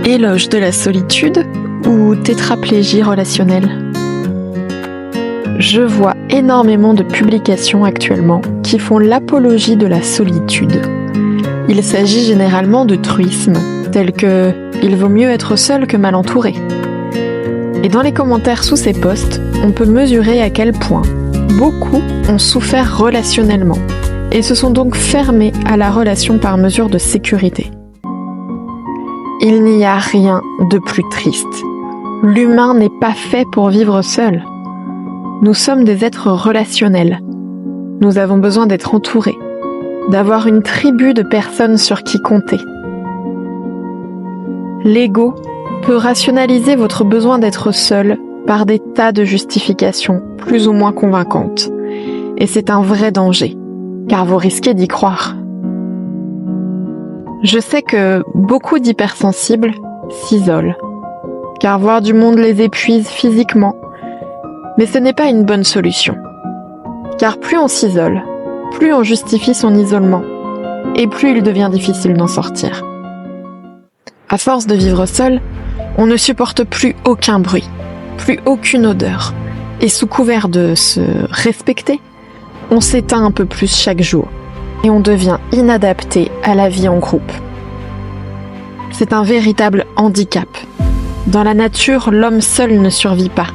Éloge de la solitude ou tétraplégie relationnelle? Je vois énormément de publications actuellement qui font l'apologie de la solitude. Il s'agit généralement de truismes, tels que « il vaut mieux être seul que mal entouré ». Et dans les commentaires sous ces posts, on peut mesurer à quel point beaucoup ont souffert relationnellement et se sont donc fermés à la relation par mesure de sécurité. Il n'y a rien de plus triste. L'humain n'est pas fait pour vivre seul. Nous sommes des êtres relationnels. Nous avons besoin d'être entourés, d'avoir une tribu de personnes sur qui compter. L'ego peut rationaliser votre besoin d'être seul par des tas de justifications plus ou moins convaincantes. Et c'est un vrai danger, car vous risquez d'y croire. Je sais que beaucoup d'hypersensibles s'isolent, car voir du monde les épuise physiquement. Mais ce n'est pas une bonne solution. Car plus on s'isole, plus on justifie son isolement, et plus il devient difficile d'en sortir. À force de vivre seul, on ne supporte plus aucun bruit, plus aucune odeur, et sous couvert de se respecter, on s'éteint un peu plus chaque jour, et on devient inadapté à la vie en groupe. C'est un véritable handicap. Dans la nature, l'homme seul ne survit pas.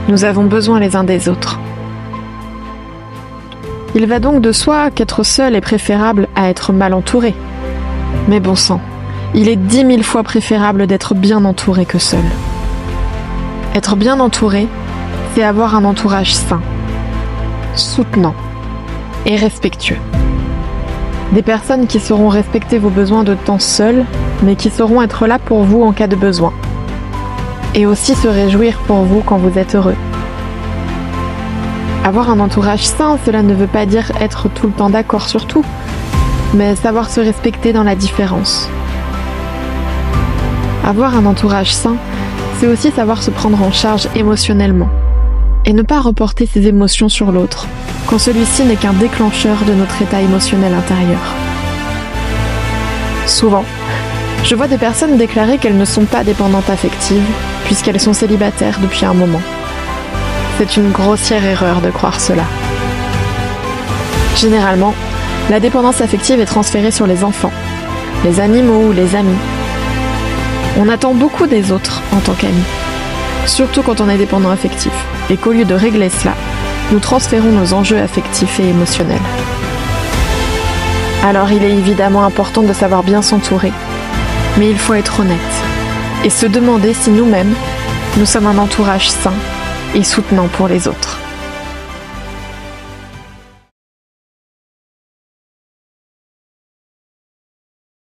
Nous avons besoin les uns des autres. Il va donc de soi qu'être seul est préférable à être mal entouré. Mais bon sang, il est 10 000 fois préférable d'être bien entouré que seul. Être bien entouré, c'est avoir un entourage sain, soutenant et respectueux. Des personnes qui sauront respecter vos besoins de temps seuls, mais qui sauront être là pour vous en cas de besoin. Et aussi se réjouir pour vous quand vous êtes heureux. Avoir un entourage sain, cela ne veut pas dire être tout le temps d'accord sur tout, mais savoir se respecter dans la différence. Avoir un entourage sain, c'est aussi savoir se prendre en charge émotionnellement, et ne pas reporter ses émotions sur l'autre, quand celui-ci n'est qu'un déclencheur de notre état émotionnel intérieur. Souvent, je vois des personnes déclarer qu'elles ne sont pas dépendantes affectives, puisqu'elles sont célibataires depuis un moment. C'est une grossière erreur de croire cela. Généralement, la dépendance affective est transférée sur les enfants, les animaux ou les amis. On attend beaucoup des autres en tant qu'amis, surtout quand on est dépendant affectif, et qu'au lieu de régler cela, nous transférons nos enjeux affectifs et émotionnels. Alors il est évidemment important de savoir bien s'entourer, mais il faut être honnête et se demander si nous-mêmes, nous sommes un entourage sain et soutenant pour les autres.